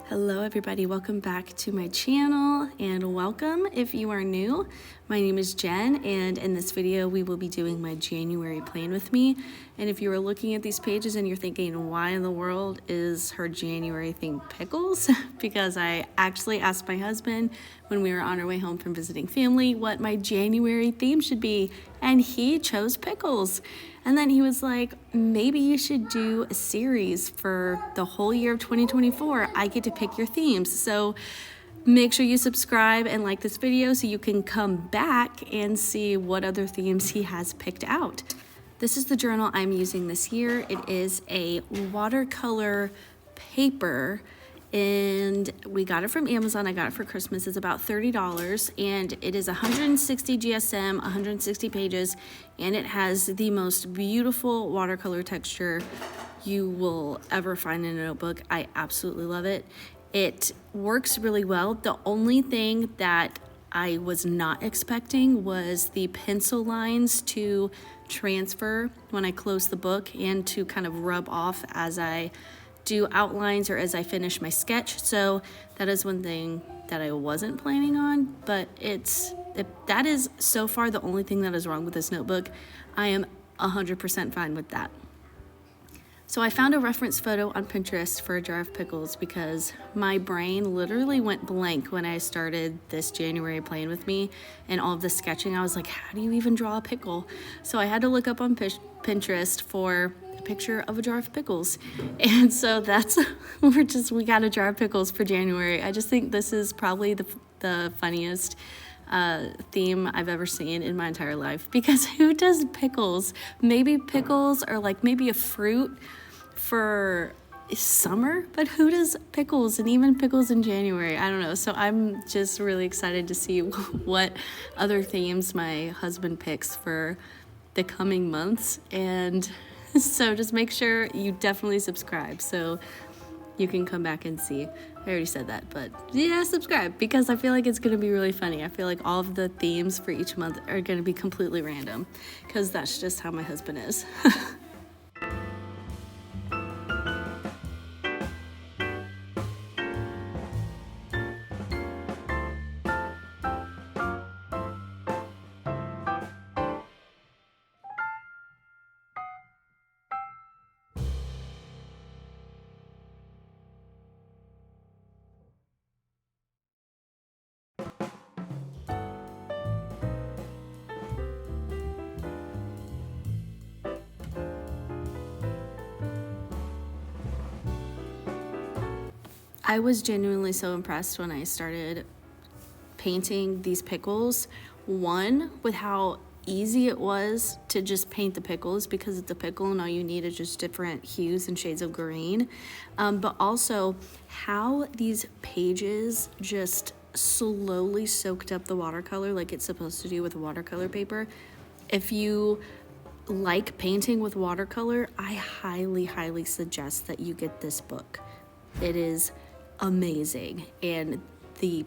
Hello everybody, welcome back to my channel and welcome if you are new. My name is Jen and in this video we will be doing my January plan with me. And if you are looking at these pages and you're thinking, why in the world is her January theme pickles? Because I actually asked my husband when we were on our way home from visiting family what my January theme should be, and he chose pickles. And then he was like, maybe you should do a series for the whole year of 2024. I get to pick your themes. So make sure you subscribe and like this video so you can come back and see what other themes he has picked out. This is the journal I'm using this year. It is a watercolor paper and we got it from Amazon. I got it for Christmas. It's about $30 and it is 160 GSM, 160 pages, and it has the most beautiful watercolor texture you will ever find in a notebook. I absolutely love it. It works really well. The only thing that I was not expecting was the pencil lines to transfer when I close the book and to kind of rub off as I do outlines or as I finish my sketch. So that is one thing that I wasn't planning on, but that is so far the only thing that is wrong with this notebook. I am 100% fine with that. So I found a reference photo on Pinterest for a jar of pickles because my brain literally went blank when I started this January plan with me and all of the sketching. I was like, how do you even draw a pickle? So I had to look up on Pinterest for a picture of a jar of pickles. And so we got a jar of pickles for January. I just think this is probably the funniest theme I've ever seen in my entire life, because who does pickles? Maybe pickles are like maybe a fruit for summer, but who does pickles, and even pickles in January? I don't know. So I'm just really excited to see what other themes my husband picks for the coming months. And so just make sure you definitely subscribe so you can come back and see. I already said that, but yeah, subscribe, because I feel like it's going to be really funny. I feel like all of the themes for each month are going to be completely random, because that's just how my husband is. I was genuinely so impressed when I started painting these pickles. One, with how easy it was to just paint the pickles, because it's a pickle and all you need is just different hues and shades of green. But also how these pages just slowly soaked up the watercolor like it's supposed to do with watercolor paper. If you like painting with watercolor, I highly, highly suggest that you get this book. It is amazing, and the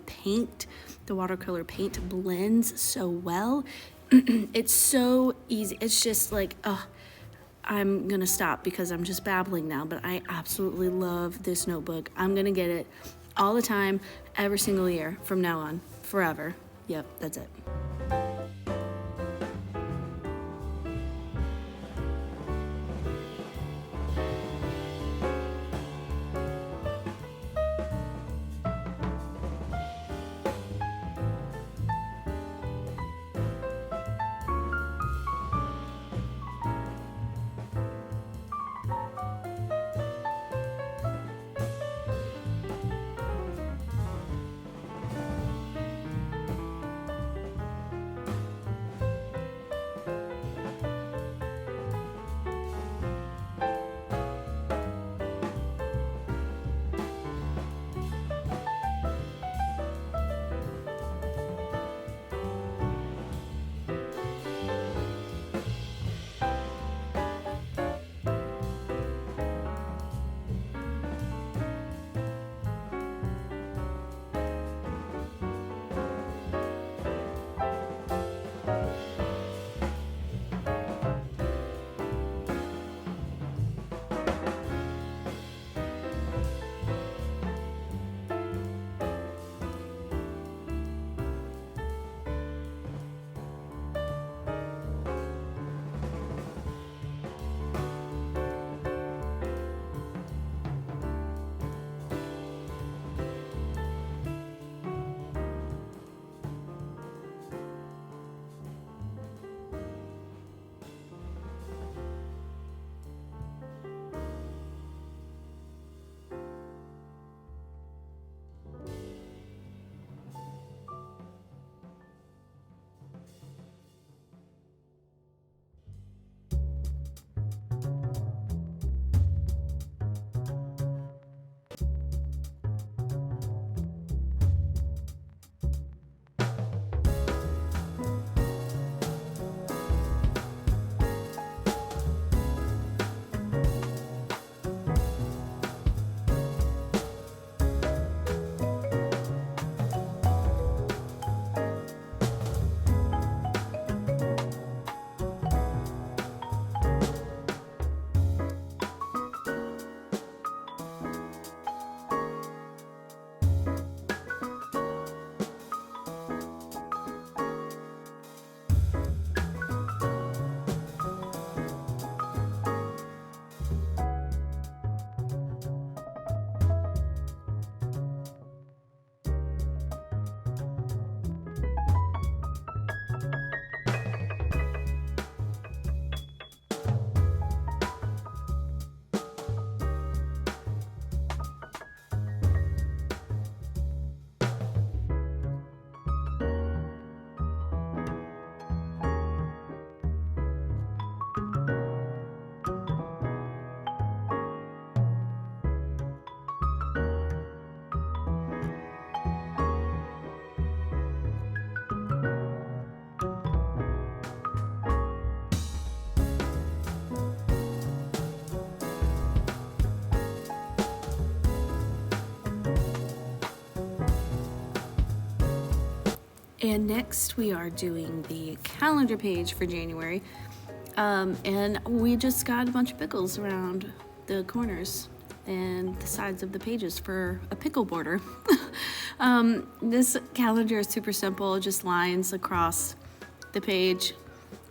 watercolor paint blends so well. It's so easy. It's just like, I'm gonna stop because I'm just babbling now, but I absolutely love this notebook. I'm gonna get it all the time, every single year from now on, forever. Yep, that's it. And next we are doing the calendar page for January. And we just got a bunch of pickles around the corners and the sides of the pages for a pickle border. This calendar is super simple, just lines across the page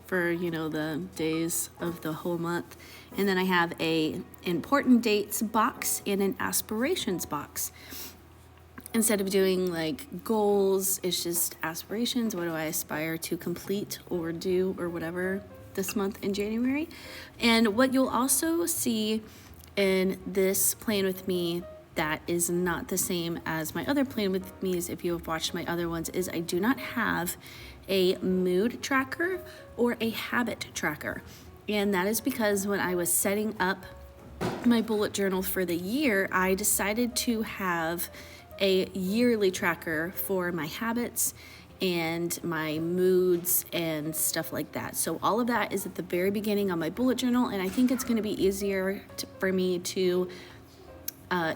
for, you know, the days of the whole month. And then I have a important dates box and an aspirations box. Instead of doing like goals, it's just aspirations. What do I aspire to complete or do or whatever this month in January? And what you'll also see in this plan with me that is not the same as my other plan with me, is if you have watched my other ones, is I do not have a mood tracker or a habit tracker. And that is because when I was setting up my bullet journal for the year, I decided to have a yearly tracker for my habits and my moods and stuff like that. So all of that is at the very beginning on my bullet journal, and I think it's going to be easier for me to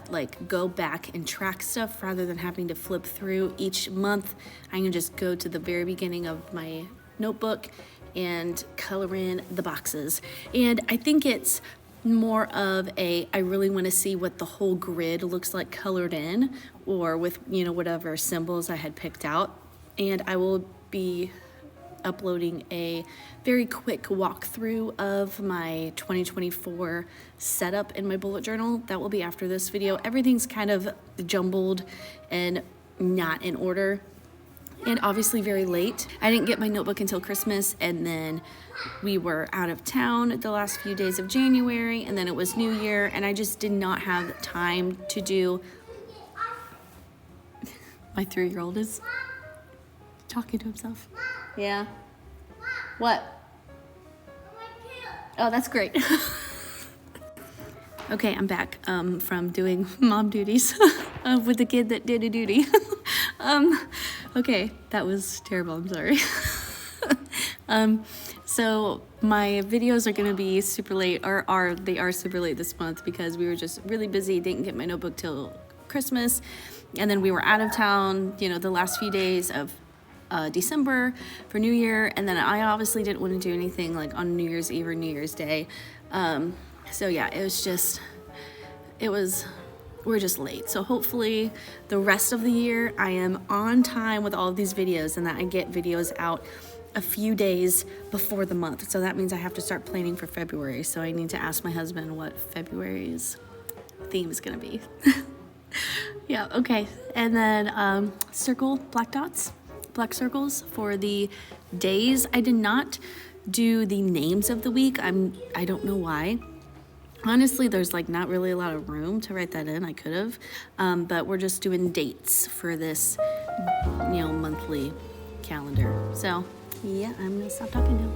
like go back and track stuff rather than having to flip through each month. I can just go to the very beginning of my notebook and color in the boxes. And I think it's more of a, I really want to see what the whole grid looks like colored in, or with, you know, whatever symbols I had picked out. And I will be uploading a very quick walkthrough of my 2024 setup in my bullet journal. That will be after this video. Everything's kind of jumbled and not in order, and obviously very late. I didn't get my notebook until Christmas, and then we were out of town the last few days of January, and then it was New Year, and I just did not have time to do. My 3-year-old is talking to himself. Yeah. What? Oh, that's great. Okay, I'm back from doing mom duties with the kid that did a duty. Okay, that was terrible, I'm sorry. So my videos are gonna be super late, or they are super late this month because we were just really busy, didn't get my notebook till Christmas, and then we were out of town, you know, the last few days of December for New Year, and then I obviously didn't want to do anything like on New Year's Eve or New Year's Day. So yeah, we're just late. So hopefully the rest of the year I am on time with all of these videos, and that I get videos out a few days before the month. So that means I have to start planning for February. So I need to ask my husband what February's theme is gonna be. Yeah, okay. And then circle black dots, black circles for the days. I did not do the names of the week. I don't know why. Honestly, there's like not really a lot of room to write that in. I could have, but we're just doing dates for this, you know, monthly calendar. So yeah, I'm gonna stop talking now.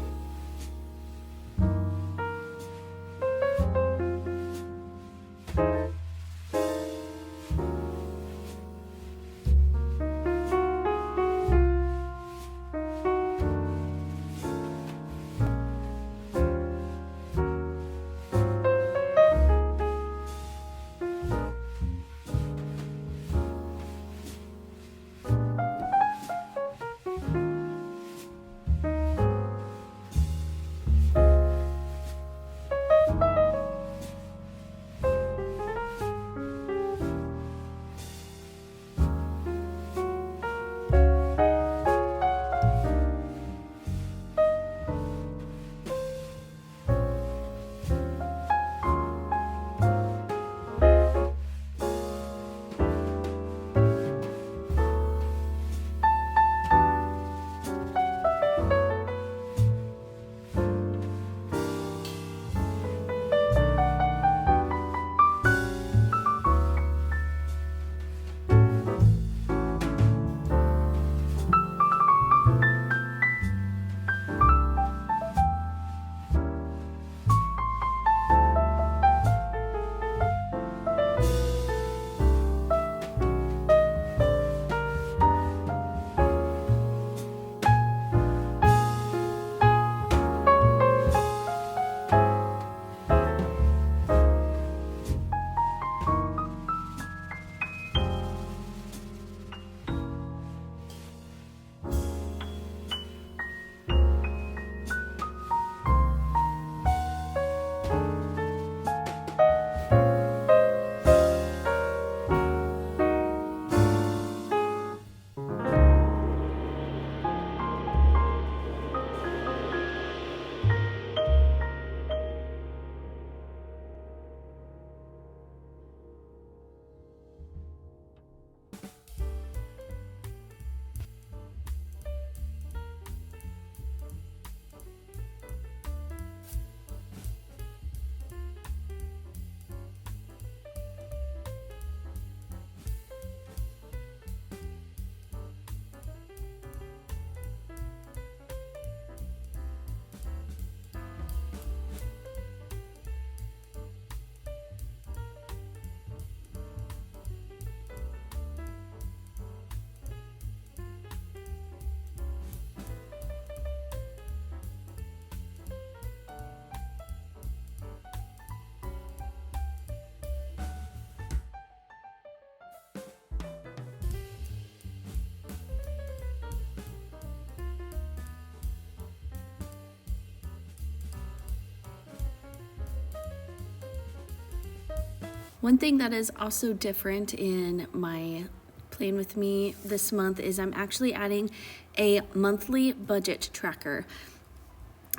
One thing that is also different in my plan with me this month is I'm actually adding a monthly budget tracker.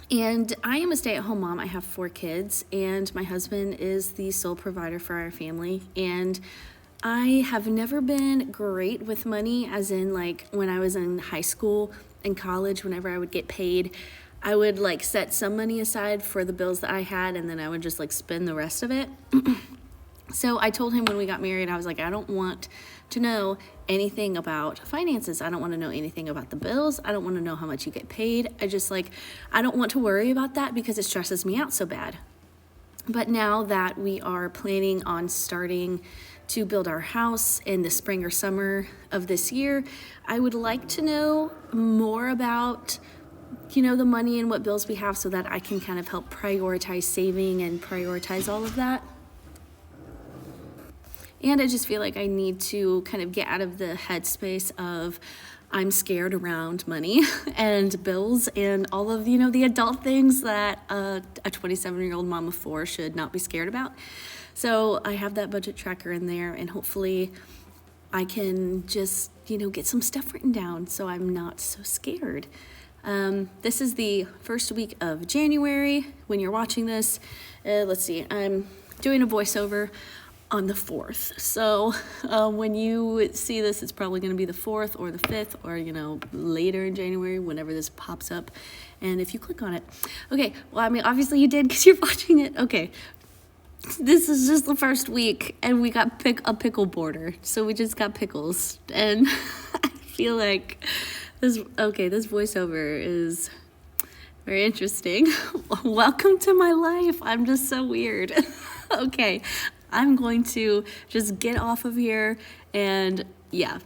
And I am a stay-at-home mom. I have 4 kids, and my husband is the sole provider for our family. And I have never been great with money, as in like when I was in high school and college, whenever I would get paid, I would like set some money aside for the bills that I had, and then I would just like spend the rest of it. So I told him when we got married, I was like, I don't want to know anything about finances. I don't want to know anything about the bills. I don't want to know how much you get paid. I don't want to worry about that because it stresses me out so bad. But now that we are planning on starting to build our house in the spring or summer of this year, I would like to know more about, the money and what bills we have so that I can kind of help prioritize saving and prioritize all of that. And I just feel like I need to kind of get out of the headspace of I'm scared around money and bills and all of, the adult things that a 27-year-old mom of 4 should not be scared about. So I have that budget tracker in there, and hopefully I can just, get some stuff written down so I'm not so scared. This is the first week of January when you're watching this. Let's see, I'm doing a voiceover on the 4th. So when you see this, it's probably going to be the 4th or the 5th or, later in January, whenever this pops up. And if you click on it. Okay, well, I mean, obviously you did because you're watching it. Okay, this is just the first week, and we got a pickle border. So we just got pickles. And I feel like this voiceover is very interesting. Welcome to my life. I'm just so weird. Okay, I'm going to just get off of here and yeah.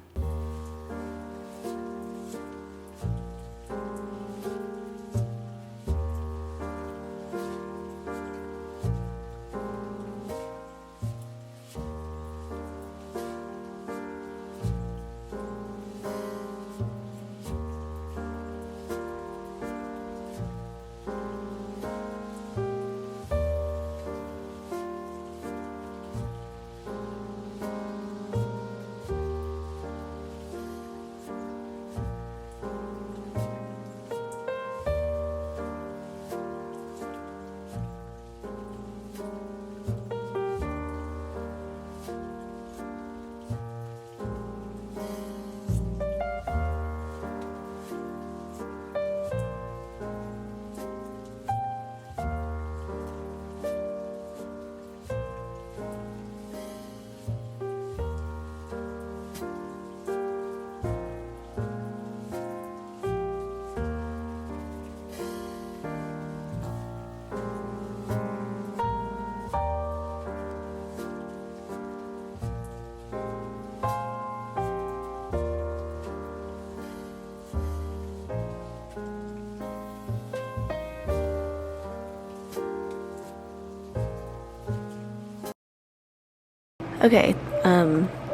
Okay,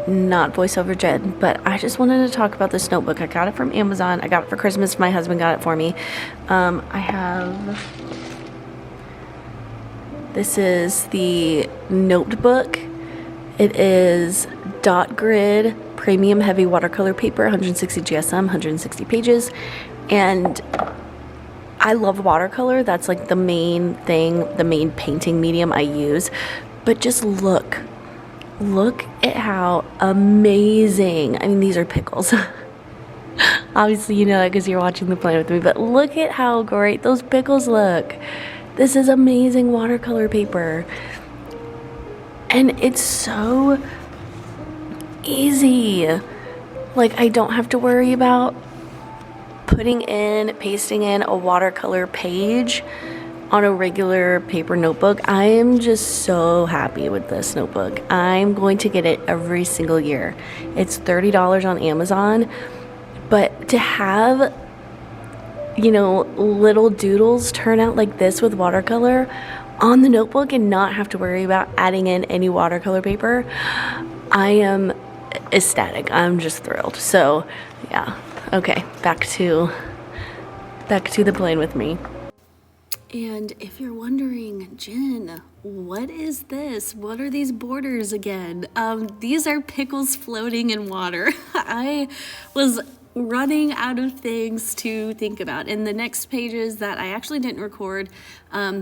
not voiceover Jen, but I just wanted to talk about this notebook. I got it from Amazon. I got it for Christmas. My husband got it for me. This is the notebook. It is dot grid premium heavy watercolor paper, 160 GSM, 160 pages. And I love watercolor. That's like the main thing, the main painting medium I use. But just look at how amazing, I mean, these are pickles. Obviously, you know that because you're watching the plan with me, but look at how great those pickles look. This is amazing watercolor paper. And it's so easy. Like, I don't have to worry about pasting in a watercolor page on a regular paper notebook. I am just so happy with this notebook. I'm going to get it every single year. It's $30 on Amazon, but to have, little doodles turn out like this with watercolor on the notebook and not have to worry about adding in any watercolor paper, I am ecstatic. I'm just thrilled. So yeah, okay, back to the plan with me. And if you're wondering, Jen, what is this? What are these borders again? These are pickles floating in water. I was running out of things to think about. And the next pages that I actually didn't record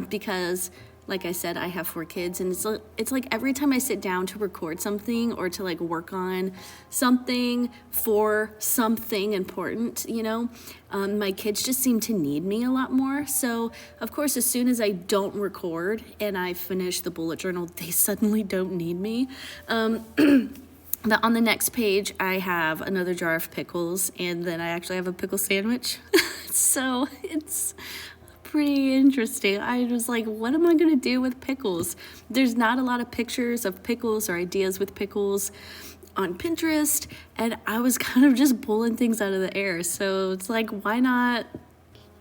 because, like I said, I have 4 kids, and it's like every time I sit down to record something or to like work on something for something important, you know, my kids just seem to need me a lot more. So of course, as soon as I don't record and I finish the bullet journal, they suddenly don't need me. On the next page, I have another jar of pickles, and then I actually have a pickle sandwich. So it's pretty interesting. I was like, what am I gonna do with pickles? There's not a lot of pictures of pickles or ideas with pickles on Pinterest, and I was kind of just pulling things out of the air. So it's like, why not,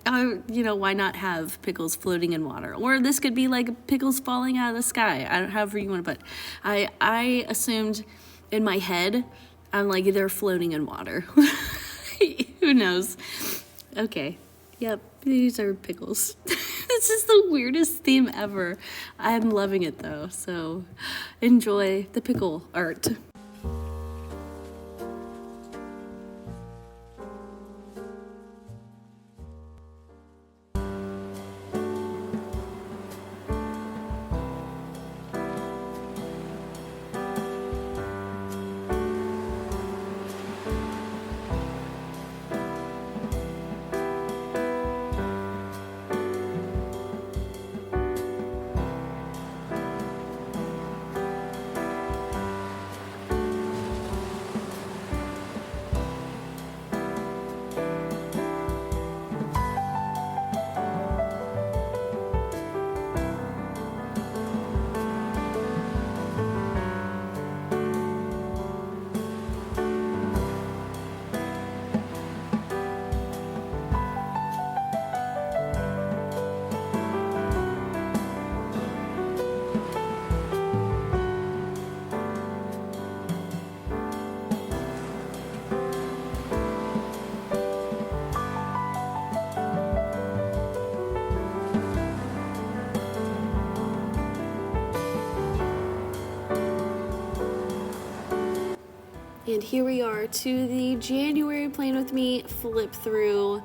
why not have pickles floating in water? Or this could be like pickles falling out of the sky. However you want to put it. I assumed in my head, I'm like, they're floating in water. Who knows? Okay. Yep, these are pickles. This is the weirdest theme ever. I'm loving it though, so enjoy the pickle art. And here we are to the January Plan With Me flip through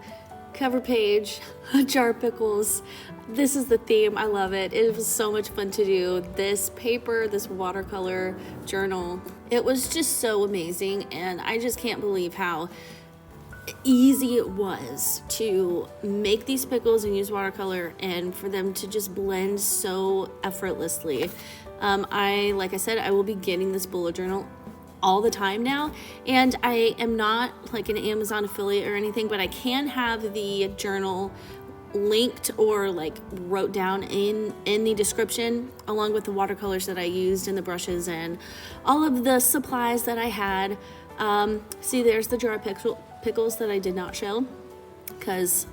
cover page, a jar of pickles. This is the theme. I love it. It was so much fun to do. This paper, this watercolor journal, it was just so amazing. And I just can't believe how easy it was to make these pickles and use watercolor and for them to just blend so effortlessly. Like I said, I will be getting this bullet journal all the time now, and I am not like an Amazon affiliate or anything, but I can have the journal linked or like wrote down in the description, along with the watercolors that I used and the brushes and all of the supplies that I had. See, there's the jar of pickles that I did not show because,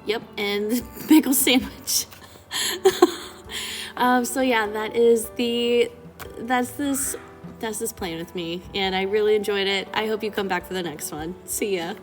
yep, and the pickle sandwich. So yeah, that's this Plan With Me, and I really enjoyed it. I hope you come back for the next one. See ya.